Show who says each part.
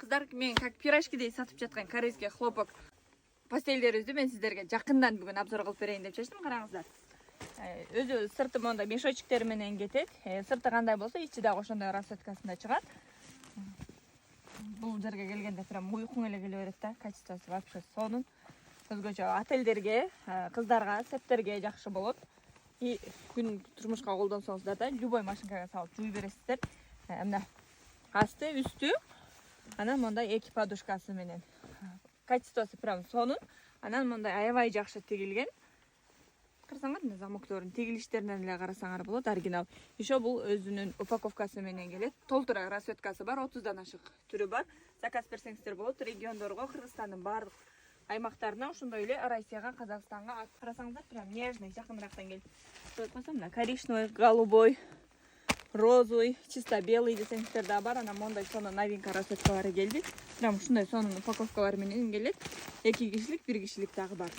Speaker 1: кыздар, мен как пирожкидей сатып жаткан корейский хлопок пастелдерибизди мен сиздерге жакындан бүгүн обзор кылып берейин деп чечтим. Караңыздар. Өзү сырты монда мешочектер менен кетет. Сырты кандай болсо, ичи дагы ошондой расцветкасында чыгат. Бул жерге келгенде прям уйкуң эле келе берет да. Качествосы вообще сонун. Өзгөчө отельдерге, кыздарга, септерге жакшы болот. И күн турмушка колдонсоңуздар да любой машинкага салып жууй бересиздер. Мына асты, үстү, анан мондай эки подушкасы менен. Качествосы прям сонун. Анан мондай аябай жакшы тигилген. Карасаңар, мына замоктордун тигилиштеринен эле карасаңар болот, оригинал. Еще бул өзүнүн упаковкасы менен келет. Толтура расцветкасы бар, 30дан ашык түрү бар. Заказ берсеңиздер болот. Региондорго, Кыргызстандын баардык аймактарына, ошондой эле Россияга, Казакстанга карасаңыздар, прям нежный, жакыныраактан келип. Койсом, мына коричневый, голубой, розовый, чисто белый десеңиздер да бар. Анан мондай сонун новинка расцветкалары келди. Прям ушундай сонун упаковкалар менен келет. 2 кишилик, 1 кишилик дагы бар.